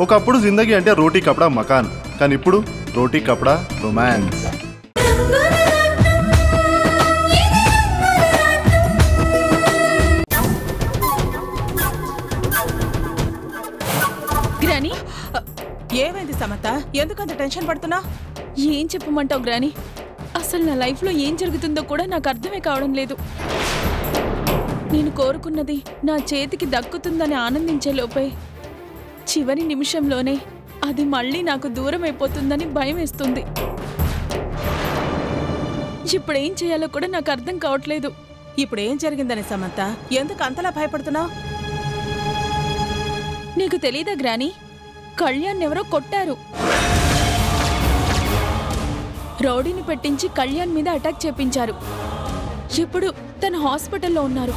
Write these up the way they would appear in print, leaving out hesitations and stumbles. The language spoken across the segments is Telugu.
ఒకప్పుడు జిందగీ అంటే రోటీ కపడా మకాన్, కానీ ఇప్పుడు రోటీ కపడా రొమాన్స్. గ్రాని, ఏమైంది సమత? ఎందుకంత టెన్షన్ పడుతున్నా? ఏం చెప్పమంటావు గ్రాని? అసలు నా లైఫ్లో ఏం జరుగుతుందో కూడా నాకు అర్థమే కావడం లేదు. నేను కోరుకున్నది నా చేతికి దక్కుతుందని ఆనందించే లోపే చివరి నిమిషంలోనే అది మళ్ళీ నాకు దూరం అయిపోతుందని భయం వేస్తుంది. ఇప్పుడేం చేయాలో కూడా నాకు అర్థం కావట్లేదు. ఇప్పుడేం జరిగిందని సమంత? ఎందుకు అంతలా భయపడుతున్నావు? నీకు తెలీదా గ్రాని? కళ్యాణ్ ఎవరో కొట్టారు. రౌడీని పెట్టించి కళ్యాణ్ మీద అటాక్ చేపించారు. ఇప్పుడు తన హాస్పిటల్లో ఉన్నారు.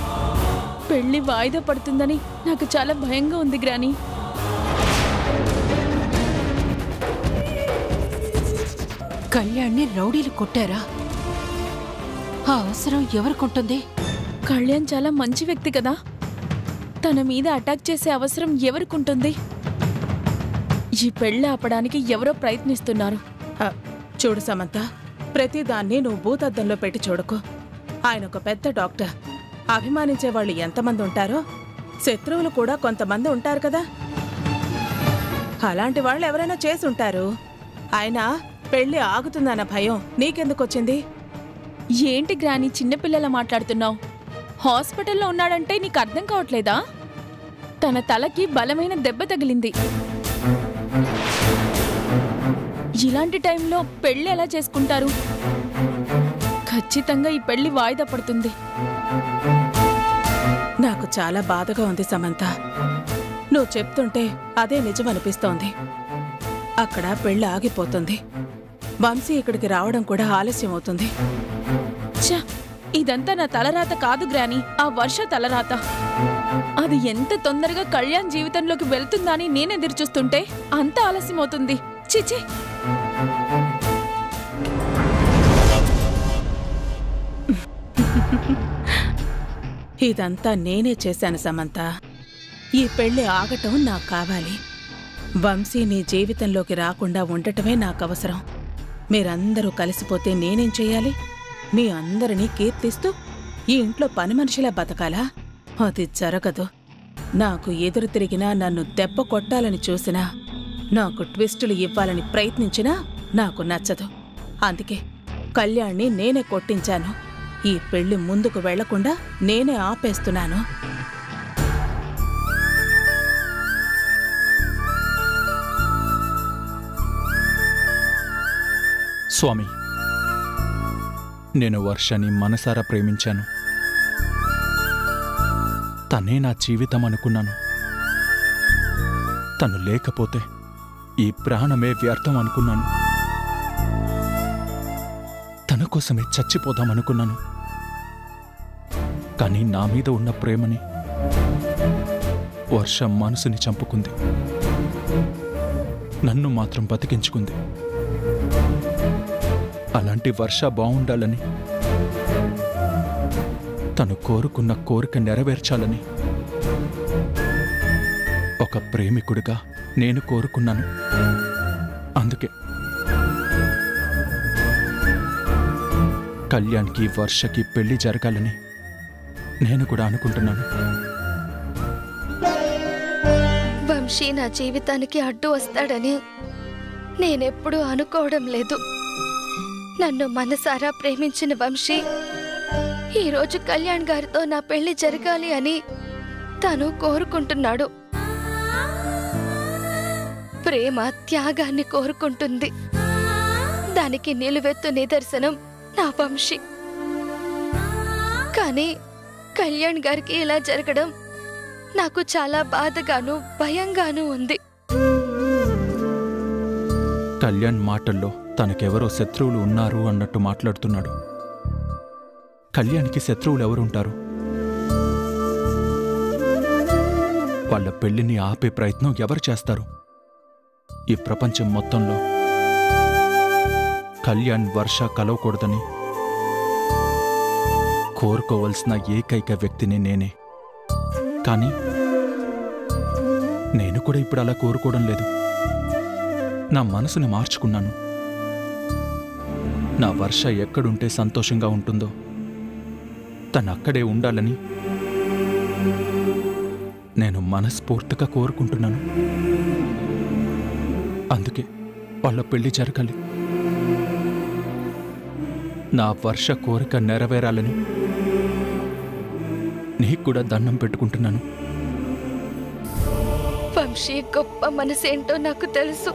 పెళ్లి వాయిదా పడుతుందని నాకు చాలా భయంగా ఉంది గ్రాని. కళ్యాణ్ని రౌడీలు కొట్టారా? ఆ అవసరం ఎవరికుంటుంది? కళ్యాణ్ చాలా మంచి వ్యక్తి కదా, తన మీద అటాక్ చేసే అవసరం ఎవరికుంటుంది? ఈ పెళ్లి ఆపడానికి ఎవరో ప్రయత్నిస్తున్నారు. చూడు సమంత, ప్రతిదాన్ని నువ్వు భూతద్దంలో పెట్టి చూడకు. ఆయన ఒక పెద్ద డాక్టర్. అభిమానించే వాళ్ళు ఎంతమంది ఉంటారో శత్రువులు కూడా కొంతమంది ఉంటారు కదా. అలాంటి వాళ్ళు ఎవరైనా చేసి ఉంటారు. ఆయన పెళ్లి ఆగుతుందన్న భయం నీకెందుకొచ్చింది? ఏంటి గ్రాని చిన్నపిల్లలా మాట్లాడుతున్నావు? హాస్పిటల్లో ఉన్నాడంటే నీకు అర్థం కావట్లేదా? తన తలకి బలమైన దెబ్బ తగిలింది. ఇలాంటి టైంలో పెళ్లి ఎలా చేసుకుంటారు? ఖచ్చితంగా ఈ పెళ్లి వాయిదా పడుతుంది. నాకు చాలా బాధగా ఉంది సమంత. నువ్వు చెప్తుంటే అదే నిజం అనిపిస్తోంది. అక్కడ పెళ్లి ఆగిపోతుంది. వంశీ ఇక్కడికి రావడం కూడా ఆలస్యం అవుతుంది. ఛ, ఇదంతా నా తలరాత కాదు గ్రాని, ఆ వర్ష తలరాత. అది ఎంత తొందరగా కళ్యాణ్ జీవితంలోకి వెళ్తుందని నేను ఎదురుచూస్తుంటే అంత ఆలస్యం అవుతుంది. చిచి. ఇదంతా నేనే చేశాను సమంత. ఈ పెళ్లి ఆగటం నాకు కావాలి. వంశీ నీ జీవితంలోకి రాకుండా ఉండటమే నాకు అవసరం. మీరందరూ కలిసిపోతే నేనేం చెయ్యాలి? మీ అందరినీ కీర్తిస్తూ ఈ ఇంట్లో పని మనిషిలా బతకాలా? అది జరగదు. నాకు ఎదురు తిరిగినా, నన్ను దెబ్బ కొట్టాలని చూసినా, నాకు ట్విస్టులు ఇవ్వాలని ప్రయత్నించినా నాకు నచ్చదు. అందుకే కళ్యాణ్ని నేనే కొట్టించాను. ఈ పెళ్లి ముందుకు వెళ్లకుండా నేనే ఆపేస్తున్నాను. స్వామి, నేను వర్షని మనసారా ప్రేమించాను. తనే నా జీవితం అనుకున్నాను. తను లేకపోతే ఈ ప్రాణమే వ్యర్థం అనుకున్నాను. తన కోసమే చచ్చిపోదామనుకున్నాను. కానీ నా మీద ఉన్న ప్రేమని వర్ష మనసుని చంపుకుంది. నన్ను మాత్రం బతికించుకుంది. అలాంటి వర్ష బావుండాలని, తను కోరుకున్న కోరిక నెరవేర్చాలని ఒక ప్రేమికుడిగా నేను కోరుకున్నాను. అందుకే కళ్యాణ్కి వర్షకి పెళ్లి జరగాలని నేను కూడా అనుకుంటున్నాను. వంశీ నా జీవితానికి అడ్డు వస్తాడని నేనెప్పుడూ అనుకోవడం లేదు. నన్ను మనసారా ప్రేమించిన వంశీ ఈరోజు కళ్యాణ్ గారితో నా పెళ్లి జరగాలి అని తను కోరుకుంటున్నాడు. ప్రేమ త్యాగాన్ని కోరుకుంటుంది. దానికి నిలువెత్తు నిదర్శనం నా వంశీ. కానీ కళ్యాణ్ గారికి ఇలా జరగడం నాకు చాలా బాధగాను భయంగాను ఉంది. కళ్యాణ్ మాటల్లో తనకెవరో శత్రువులు ఉన్నారు అన్నట్టు మాట్లాడుతున్నాడు. కళ్యాణ్కి శత్రువులు ఎవరుంటారు? వాళ్ళ పెళ్లిని ఆపే ప్రయత్నం ఎవరు చేస్తారు? ఈ ప్రపంచం మొత్తంలో కళ్యాణ్ వర్ష కలవకూడదని కోరుకోవలసిన ఏకైక వ్యక్తిని నేనే. కానీ నేను కూడా ఇప్పుడు అలా కోరుకోవడం లేదు. నా మనసుని మార్చుకున్నాను. నా వర్ష ఎక్కడుంటే సంతోషంగా ఉంటుందో తనక్కడే ఉండాలని నేను మనస్ఫూర్తిగా కోరుకుంటున్నాను. అందుకే వాళ్ళ పెళ్లి జరగాలి. నా వర్ష కోరిక నెరవేరాలని నీకు కూడా దండం పెట్టుకుంటున్నాను. వంశీ గొప్ప మనసేంటో నాకు తెలుసు.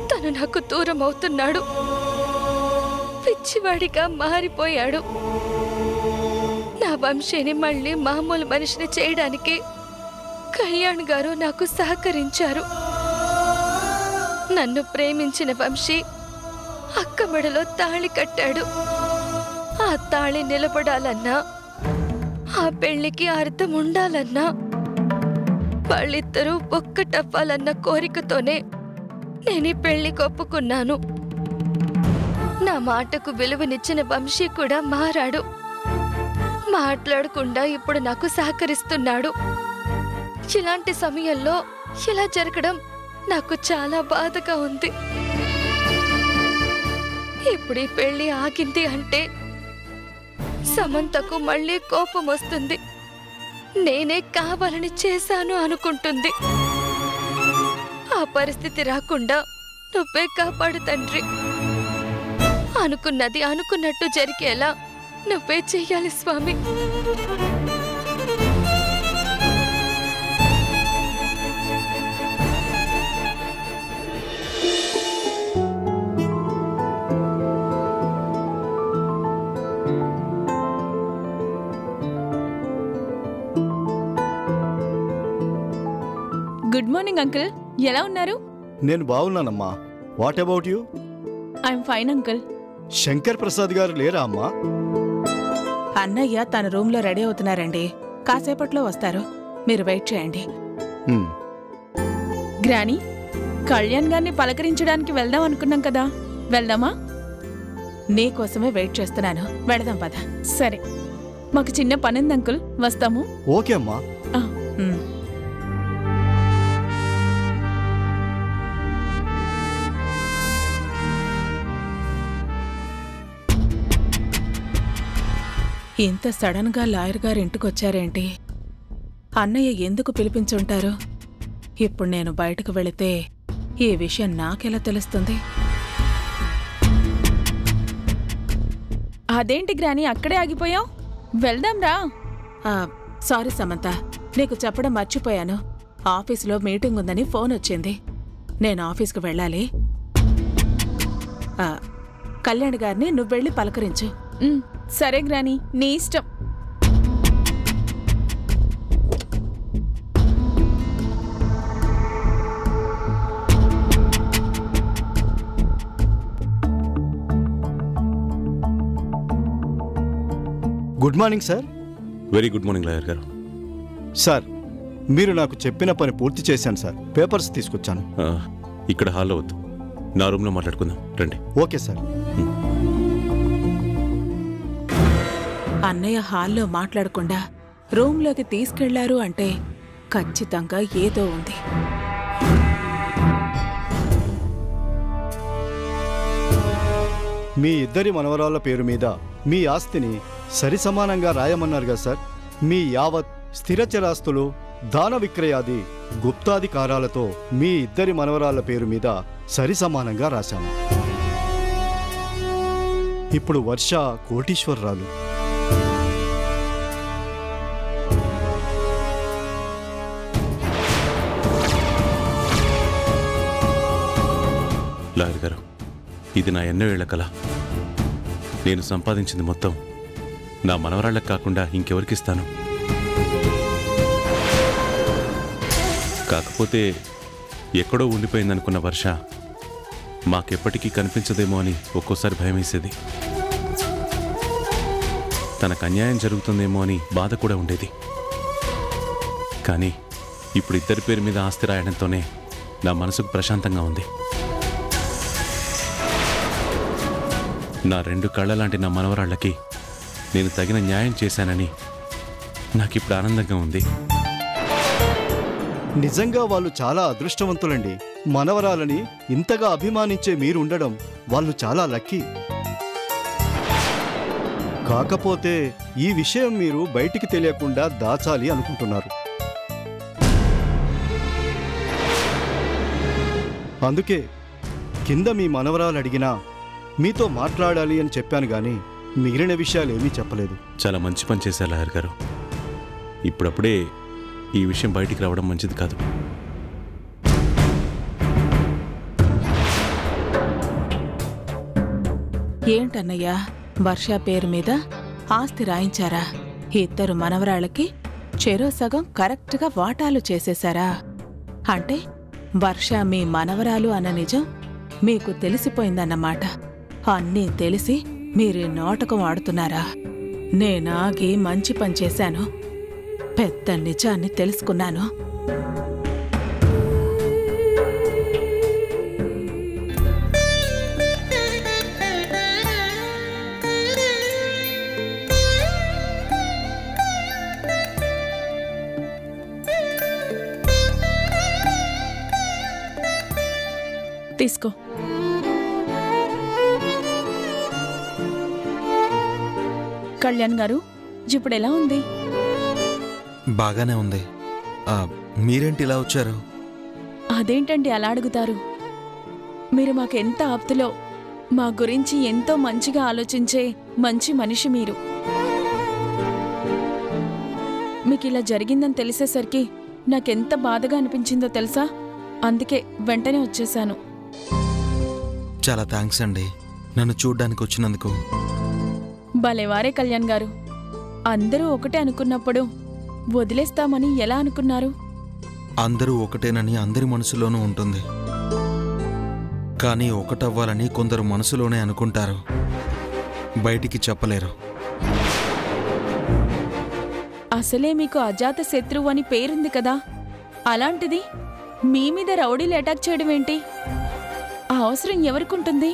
తను నాకు దూరం అవుతున్నాడు, పిచ్చివాడిగా మారిపోయాడు. నా వంశీని మళ్ళీ మామూలు మనిషిని చేయడానికి కళ్యాణ్ గారు నాకు సహకరించారు. నన్ను ప్రేమించిన వంశీ అక్క మెడలో తాళి కట్టాడు. ఆ తాళి నిలబడాలన్నా, ఆ పెళ్లికి అర్థం ఉండాలన్నా వాళ్ళిద్దరూ ఒక్కటవ్వాలన్న కోరికతోనే నేను ఈ పెళ్లికి ఒప్పుకున్నాను. నా మాటకు విలువనిచ్చిన వంశీ కూడా మారాడు. మాట్లాడకుండా ఇప్పుడు నాకు సహకరిస్తున్నాడు. ఇలాంటి సమయంలో ఇలా జరగడం నాకు చాలా బాధగా ఉంది. ఇప్పుడు ఈ పెళ్లి ఆగింది అంటే సమంతకు మళ్ళీ కోపం వస్తుంది. నేనే కావాలని చేశాను అనుకుంటుంది. ఆ పరిస్థితి రాకుండా నువ్వే కాపాడు తండ్రి. అనుకున్నది అనుకున్నట్టు జరిగేలా నువ్వే చెయ్యాలి స్వామి. గుడ్ మార్నింగ్ అంకుల్, ఎలా ఉన్నారు? నేను బాగున్నానమ్మా. What about you? I'm fine uncle. Shankar Prasad garu లేరా అమ్మా? అన్నయ్య తన రూమ్లో రెడీ అవుతున్నారండి. కాసేపట్లో వస్తారు, మీరు వెయిట్ చేయండి. గ్రానీ, కళ్యాణ్ గారిని పలకరించడానికి వెళ్దాం అనుకున్నాం కదా, వెళ్దామా? నీకోసమే వెయిట్ చేస్తున్నాను. వెళదాం పద. సరే, మాకు చిన్న పనుంది అంకుల్, వస్తాము. ఓకే అమ్మా. ఇంత సడన్ గా లాయర్ గారు ఇంటికొచ్చారేంటి? అన్నయ్య ఎందుకు పిలిపించుంటారు? ఇప్పుడు నేను బయటకు వెళితే ఈ విషయం నాకెలా తెలుస్తుంది? అదేంటి గ్రానీ, అక్కడే ఆగిపోయావు? వెళ్దాం రా. సారీ సమంత, నీకు చెప్పడం మర్చిపోయాను. ఆఫీసులో మీటింగ్ ఉందని ఫోన్ వచ్చింది. నేను ఆఫీస్కు వెళ్ళాలి. కళ్యాణ్ గారిని నువ్వెళ్ళి పలకరించు. సరే గ్రానీ, నీ ఇష్టం. Good morning sir. Very good morning lawyer గారు. సార్, మీరు నాకు చెప్పిన పని పూర్తి చేశాను సార్. పేపర్స్ తీసుకొచ్చాను. ఇక్కడ హాల్లో వద్దు, నా రూమ్లో మాట్లాడుకుందాం రండి. Okay sir. అన్నయ్య హాల్లో మాట్లాడకుండా రూంలోకి తీసుకెళ్లారు అంటే ఖచ్చితంగా ఏదో ఉంది. మీ ఇద్దరి మనవరాళ్ల పేరు మీద మీ ఆస్తిని సరిసమానంగా రాయమన్నారు కదా సార్. మీ యావత్ స్థిరచరాస్తులు, దాన విక్రయాది గుప్తాధికారాలతో మీ ఇద్దరి మనవరాళ్ల పేరు మీద సరిసమానంగా రాశాను. ఇప్పుడు వర్ష కోటీశ్వరరాలు. లాయర్ గారు, ఇది నా ఎన్నో ఏళ్ల కల. నేను సంపాదించింది మొత్తం నా మనవరాళ్ళకు కాకుండా ఇంకెవరికిస్తాను? కాకపోతే ఎక్కడో ఉండిపోయిందనుకున్న వర్ష మాకెప్పటికీ కనిపించదేమో అని ఒక్కోసారి భయం వేసేది. తనకు అన్యాయం జరుగుతుందేమో అని బాధ కూడా ఉండేది. కానీ ఇప్పుడు ఇద్దరి పేరు మీద ఆస్తి రాయడంతోనే నా మనసుకు ప్రశాంతంగా ఉంది. నా రెండు కళ్ళ లాంటి నా మనవరాళ్ళకి నేను తగిన న్యాయం చేశానని నాకిప్పుడు ఆనందంగా ఉంది. నిజంగా వాళ్ళు చాలా అదృష్టవంతులండి. మనవరాలని ఇంతగా అభిమానించే మీరుండడం వాళ్ళు చాలా లక్కీ. కాకపోతే ఈ విషయం మీరు బయటికి తెలియకుండా దాచాలి అనుకుంటున్నారు. అందుకే కింద మీ మనవరాలు అడిగినా మీతో మాట్లాడాలి అని చెప్పాను గాని మిగిలిన విషయాలేమీ చెప్పలేదు. చాలా మంచి పని చేశారు లాయర్ గారు. ఇప్పుడప్పుడే ఈ విషయం బయటికి రావడం మంచిది కాదు. ఏంటన్నయ్యా, వర్ష పేరు మీద ఆస్తి రాయించారా? ఇద్దరు మనవరాళ్ళకి చెరో సగం కరెక్ట్గా వాటాలు చేసేశారా? అంటే వర్ష మీ మనవరాలు అన్న నిజం మీకు తెలిసిపోయిందన్నమాట. అన్నీ తెలిసి మీరీ నాటకం ఆడుతున్నారా? నేనాగి మంచి పని చేశాను. పెద్ద నిజాన్ని తెలుసుకున్నాను. తీసుకో. కళ్యాణ్ గారు, ఇప్పుడు ఎలా ఉంది? బాగానే ఉంది. మీరేంటి ఇలా వచ్చారు? అదేంటండి అలా అడుగుతారు? మీరు మాకెంత ఆప్తులో, మా గురించి ఎంతో మంచిగా ఆలోచించే మంచి మనిషి మీరు. మీకిలా జరిగిందని తెలిసేసరికి నాకెంత బాధగా అనిపించిందో తెలుసా? అందుకే వెంటనే వచ్చేశాను. చాలా థ్యాంక్స్ అండి నన్ను చూడ్డానికి వచ్చినందుకు. భలేవారే కళ్యాణ్ గారు. అందరూ ఒకటే అనుకున్నప్పుడు వదిలేస్తామని ఎలా అనుకున్నారు? అందరూ ఒకటేనని అందరి మనసులోనూ ఉంటుంది. కానీ ఒకటవ్వాలని కొందరు మనసులోనే అనుకుంటారు, బయటికి చెప్పలేరు. అసలే మీకు అజాత శత్రువు అని పేరుంది కదా, అలాంటిది మీ మీద రౌడీలు అటాక్ చేయడం ఏంటి? ఆ అవసరం ఎవరికుంటుంది?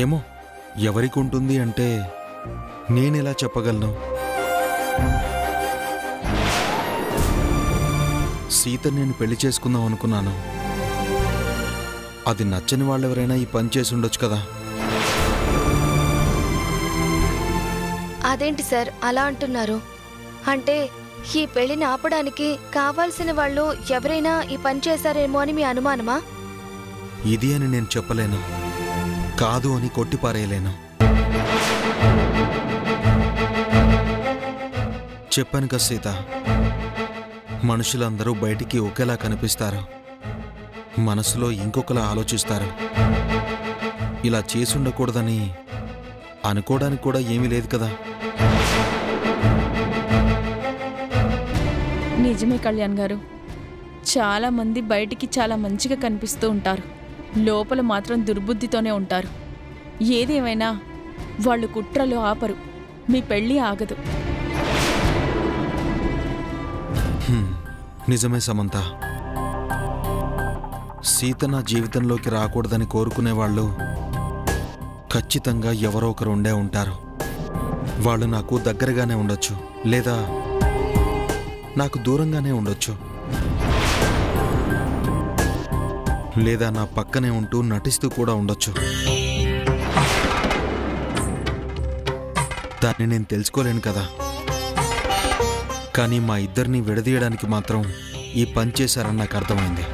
ఏమో ఎవరికుంటుంది అంటే నేనెలా చెప్పగలను? సీత నేను పెళ్లి చేసుకుందాం అనుకున్నాను. అది నచ్చని వాళ్ళెవరైనా ఈ పని చేసి ఉండొచ్చు కదా. అదేంటి సార్ అలా అంటున్నారు? అంటే ఈ పెళ్లిని ఆపడానికి కావాల్సిన వాళ్ళు ఎవరైనా ఈ పని చేశారేమో అని మీ అనుమానమా? ఇది అని నేను చెప్పలేను, కాదు అని కొట్టిపారేయలేను. చెప్పాను కదా సీత, మనుషులందరూ బయటికి ఒకేలా కనిపిస్తారు, మనసులో ఇంకొకలా ఆలోచిస్తారు. ఇలా చేసుండకూడదని అనుకోవడానికి కూడా ఏమీ లేదు కదా. నిజమే కళ్యాణ్ గారు. చాలా మంది బయటికి చాలా మంచిగా కనిపిస్తూ ఉంటారు, లోపల మాత్రం దుర్బుద్ధితోనే ఉంటారు. ఏదేమైనా వాళ్ళు కుట్రలు ఆపరు, మీ పెళ్ళి ఆగదు. నిజమే సమంత. సీత నా జీవితంలోకి రాకూడదని కోరుకునేవాళ్ళు ఖచ్చితంగా ఎవరో ఒకరు ఉండే ఉంటారు. వాళ్ళు నాకు దగ్గరగానే ఉండొచ్చు, లేదా నాకు దూరంగానే ఉండొచ్చు, లేదా నా పక్కనే ఉంటూ నటిస్తూ కూడా ఉండొచ్చు. దాన్ని నేను తెలుసుకోలేను కదా. కానీ మా ఇద్దరిని విడదీయడానికి మాత్రం ఈ పని చేశారని నాకు అర్థమైంది.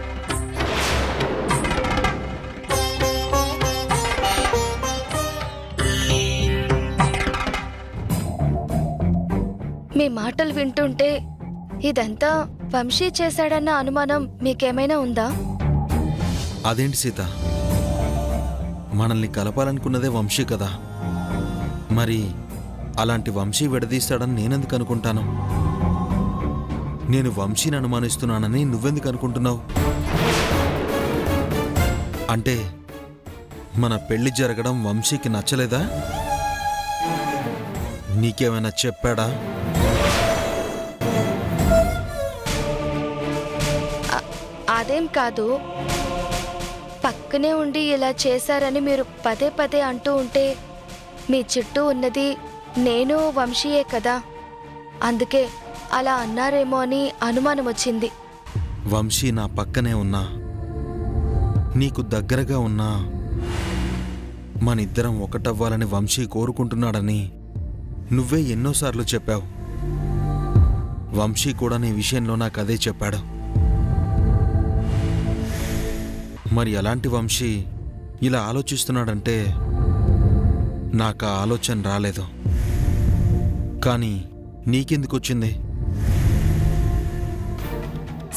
మీ మాటలు వింటుంటే ఇదంతా వంశీ చేశాడన్న అనుమానం మీకేమైనా ఉందా? అదేంటి సీత, మనల్ని కలపాలనుకున్నదే వంశీ కదా. మరి అలాంటి వంశీ విడదీస్తాడని నేనెందుకు అనుకుంటాను? నేను వంశీని అనుమానిస్తున్నానని నువ్వెందుకు అనుకుంటున్నావు? అంటే మన పెళ్లి జరగడం వంశీకి నచ్చలేదా? నీకేమైనా చెప్పాడా? అదేం కాదు, పక్కనే ఉండి ఇలా చేశారని మీరు పదే పదే అంటూ ఉంటే మీ చుట్టూ ఉన్నది నేను వంశీయే కదా, అందుకే అలా అన్నారేమో అని అనుమానం వచ్చింది. వంశీ నా పక్కనే ఉన్నా, నీకు దగ్గరగా ఉన్నా, మనిద్దరం ఒకటవ్వాలని వంశీ కోరుకుంటున్నాడని నువ్వే ఎన్నోసార్లు చెప్పావు. వంశీ కూడా నీ విషయంలో నాకు అదే చెప్పాడు. మరి అలాంటి వంశీ ఇలా ఆలోచిస్తున్నాడంటే నాకు ఆ ఆలోచన రాలేదు. కానీ నీకెందుకు వచ్చింది?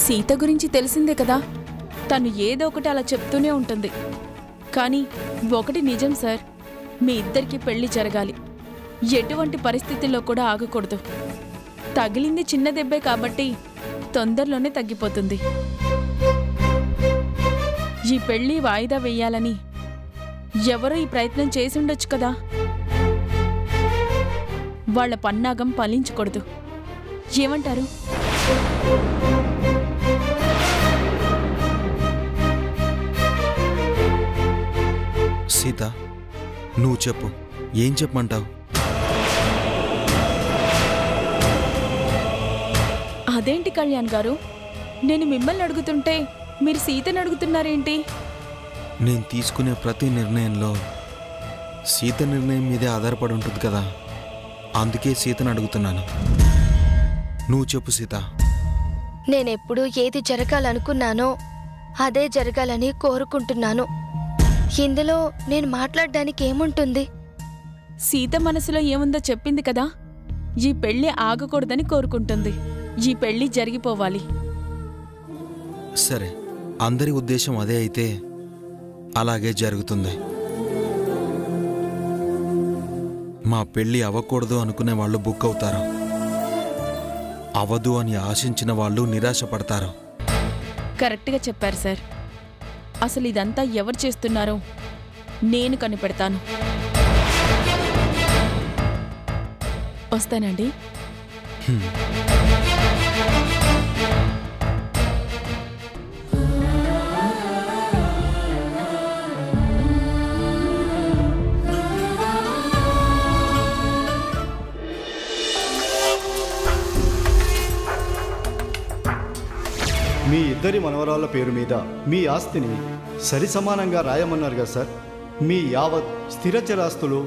సీత గురించి తెలిసిందే కదా, తను ఏదో ఒకటి అలా చెప్తూనే ఉంటుంది. కానీ ఒకటి నిజం సార్, మీ ఇద్దరికి పెళ్లి జరగాలి. ఎటువంటి పరిస్థితుల్లో కూడా ఆగకూడదు. తగిలింది చిన్న దెబ్బే కాబట్టి తొందరలోనే తగ్గిపోతుంది. ఈ పెళ్లి వాయిదా వేయాలని ఎవరో ఈ ప్రయత్నం చేసి ఉండొచ్చు కదా. వాళ్ల పన్నాగం ఫలించకూడదు. ఏమంటారు? సీత, నువ్వు చెప్పు, ఏం చెప్పమంటావు? అదేంటి కళ్యాణ్ గారు, నేను మిమ్మల్ని అడుగుతుంటే మీరు సీతను అడుగుతున్నారేంటి? నేను తీసుకునే ప్రతి నిర్ణయంలో సీత నిర్ణయం మీదే ఆధారపడి ఉంటుంది కదా, అందుకే సీతను అడుగుతున్నాను. నువ్వు చెప్పు సీత. నేనెప్పుడు ఏది జరగాలనుకున్నానో అదే జరగాలని కోరుకుంటున్నాను. ఇందులో నేను మాట్లాడడానికి ఏముంటుంది? సీత మనసులో ఏముందో చెప్పింది కదా. ఈ పెళ్లి ఆగకూడదని కోరుకుంటుంది. ఈ పెళ్లి జరిగిపోవాలి. సరే, అందరి ఉద్దేశం అదే అయితే అలాగే జరుగుతుంది. మా పెళ్లి అవ్వకూడదు అనుకునే వాళ్ళు బుక్ అవుతారు, అవదు అని ఆశించిన వాళ్ళు నిరాశపడతారు. కరెక్ట్గా చెప్పారు సార్. అసలు ఇదంతా ఎవరు చేస్తున్నారో నేను కనిపెడతాను. వస్తానండి. మీ ఇద్దరి మనవరాళ్ళ పేరు మీద మీ ఆస్తిని సరి సమానంగా రాయమన్నారు కదా సార్. మీ యావత్ స్థిరచరాస్తులు,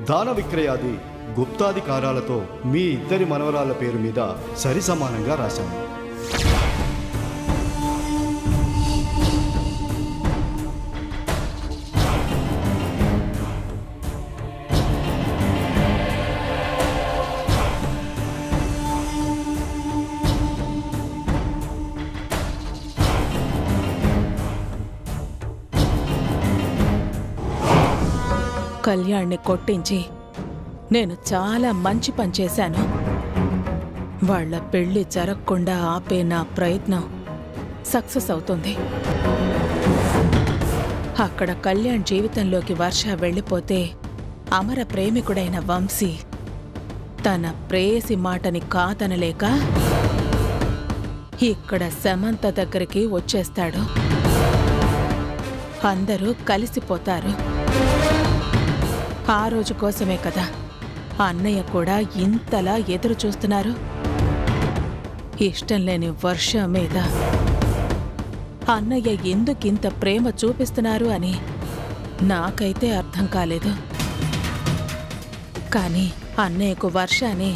దాన విక్రయాది గుప్తాధికారాలతో మీ ఇద్దరి మనవరాళ్ళ పేరు మీద సరి సమానంగా రాశాను. కళ్యాణ్ని కొట్టించి నేను చాలా మంచి పని చేశాను. వాళ్ల పెళ్లి జరగకుండా ఆపే నా ప్రయత్నం సక్సెస్ అవుతుంది. అక్కడ కళ్యాణ్ జీవితంలోకి వర్ష వెళ్ళిపోతే అమర ప్రేమికుడైన వంశీ తన ప్రేయసి మాటని కాదనలేక ఇక్కడ సమంత దగ్గరికి వచ్చేస్తాడు. అందరూ కలిసిపోతారు. ఆ రోజు కోసమే కదా అన్నయ్య కూడా ఇంతలా ఎదురు చూస్తున్నారు. ఇష్టం లేని వర్ష మీద అన్నయ్య ఎందుకింత ప్రేమ చూపిస్తున్నారు అని నాకైతే అర్థం కాలేదు. కానీ అన్నయ్యకు వర్షని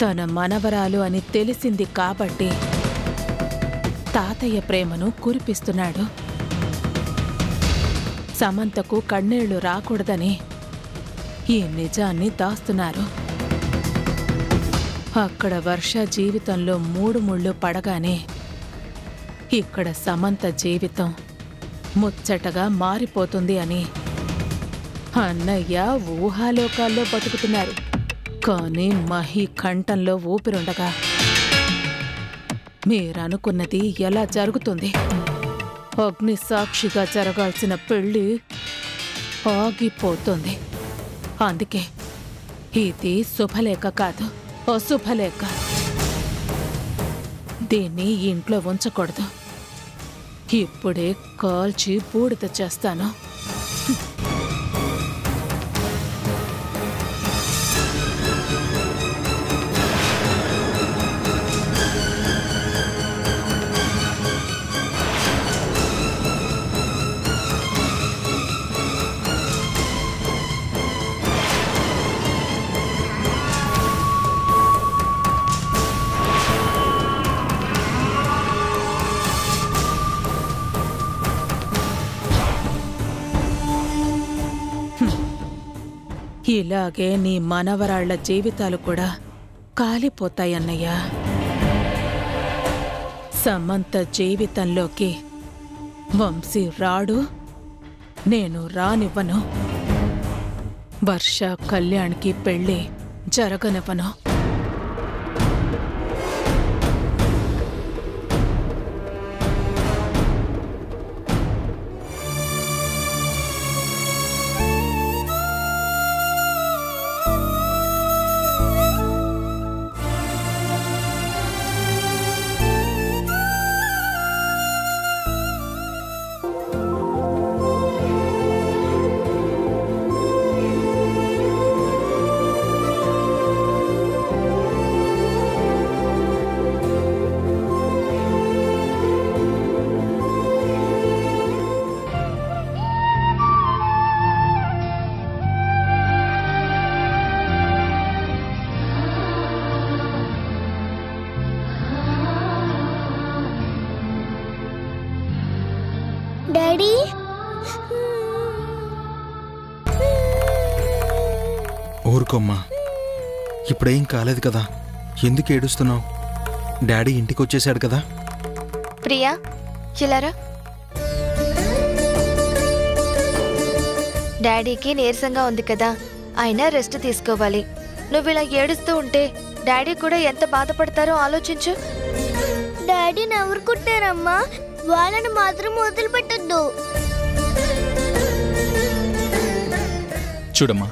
తన మనవరాలు అని తెలిసింది కాబట్టి తాతయ్య ప్రేమను కురిపిస్తున్నాడు. సమంతకు కన్నీళ్లు రాకూడదని ఈ నిజాన్ని దాస్తున్నారు. అక్కడ వర్ష జీవితంలో 3 ముళ్ళు పడగానే ఇక్కడ సమంత జీవితం ముచ్చటగా మారిపోతుంది అని అన్నయ్య ఊహాలోకాల్లో బతుకుతున్నారు. కానీ మహి కంఠంలో ఊపిరుండగా మీరనుకున్నది ఎలా జరుగుతుంది? అగ్ని సాక్షిగా జరగాల్సిన పెళ్లి ఆగిపోతుంది. అందుకే ఇది శుభలేఖ కాదు, అశుభలేఖ. దీన్ని ఇంట్లో ఉంచకూడదు. ఇప్పుడే కాల్చి బూడిద చేస్తాను. ఇలాగే నీ మనవరాళ్ల జీవితాలు కూడా కాలిపోతాయన్నయ్యా. సమంత జీవితంలోకి వంశీ రాడు, నేను రానివ్వను. వర్ష కళ్యాణ్కి పెళ్ళి జరగనివ్వను. డాడీ, ఊరుకోమ్మా, ఇప్పుడేం కాలేదు కదా, ఎందుకు ఏడుస్తున్నావు? డాడీ ఇంటికి వచ్చేసాడు కదా. ప్రియా, చిల్లరా. డాడీకి నీరసంగా ఉంది కదా, అయినా రెస్ట్ తీసుకోవాలి. నువ్వు ఇలా ఏడుస్తూ ఉంటే డాడీ కూడా ఎంత బాధపడతారో ఆలోచించు. డాడీని ఎవరు కుట్టారమ్మా? వాళ్ళని మాత్రం వదిలిపెట్టద్దు. చూడమ్మా,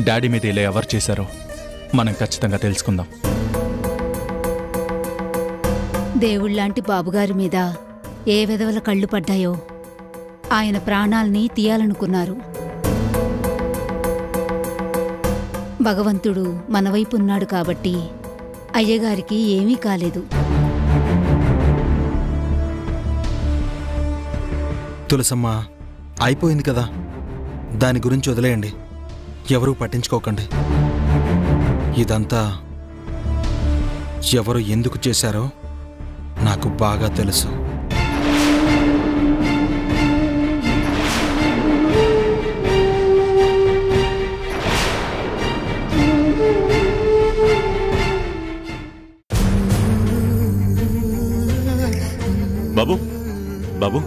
డాడీ మీద ఇలా ఎవరు చేశారో మనం ఖచ్చితంగా తెలుసుకుందాం. దేవుళ్లాంటి బాబుగారి మీద ఏ విధవల కళ్ళు పడ్డాయో ఆయన ప్రాణాల్ని తీయాలనుకున్నారు. భగవంతుడు మనవైపు ఉన్నాడు కాబట్టి అయ్యగారికి ఏమీ కాలేదు. తులసమ్మ, అయిపోయింది కదా, దాని గురించి వదిలేయండి, ఎవరూ పట్టించుకోకండి. ఇదంతా ఎవరు ఎందుకు చేశారో నాకు బాగా తెలుసు. బాబు, బాబు,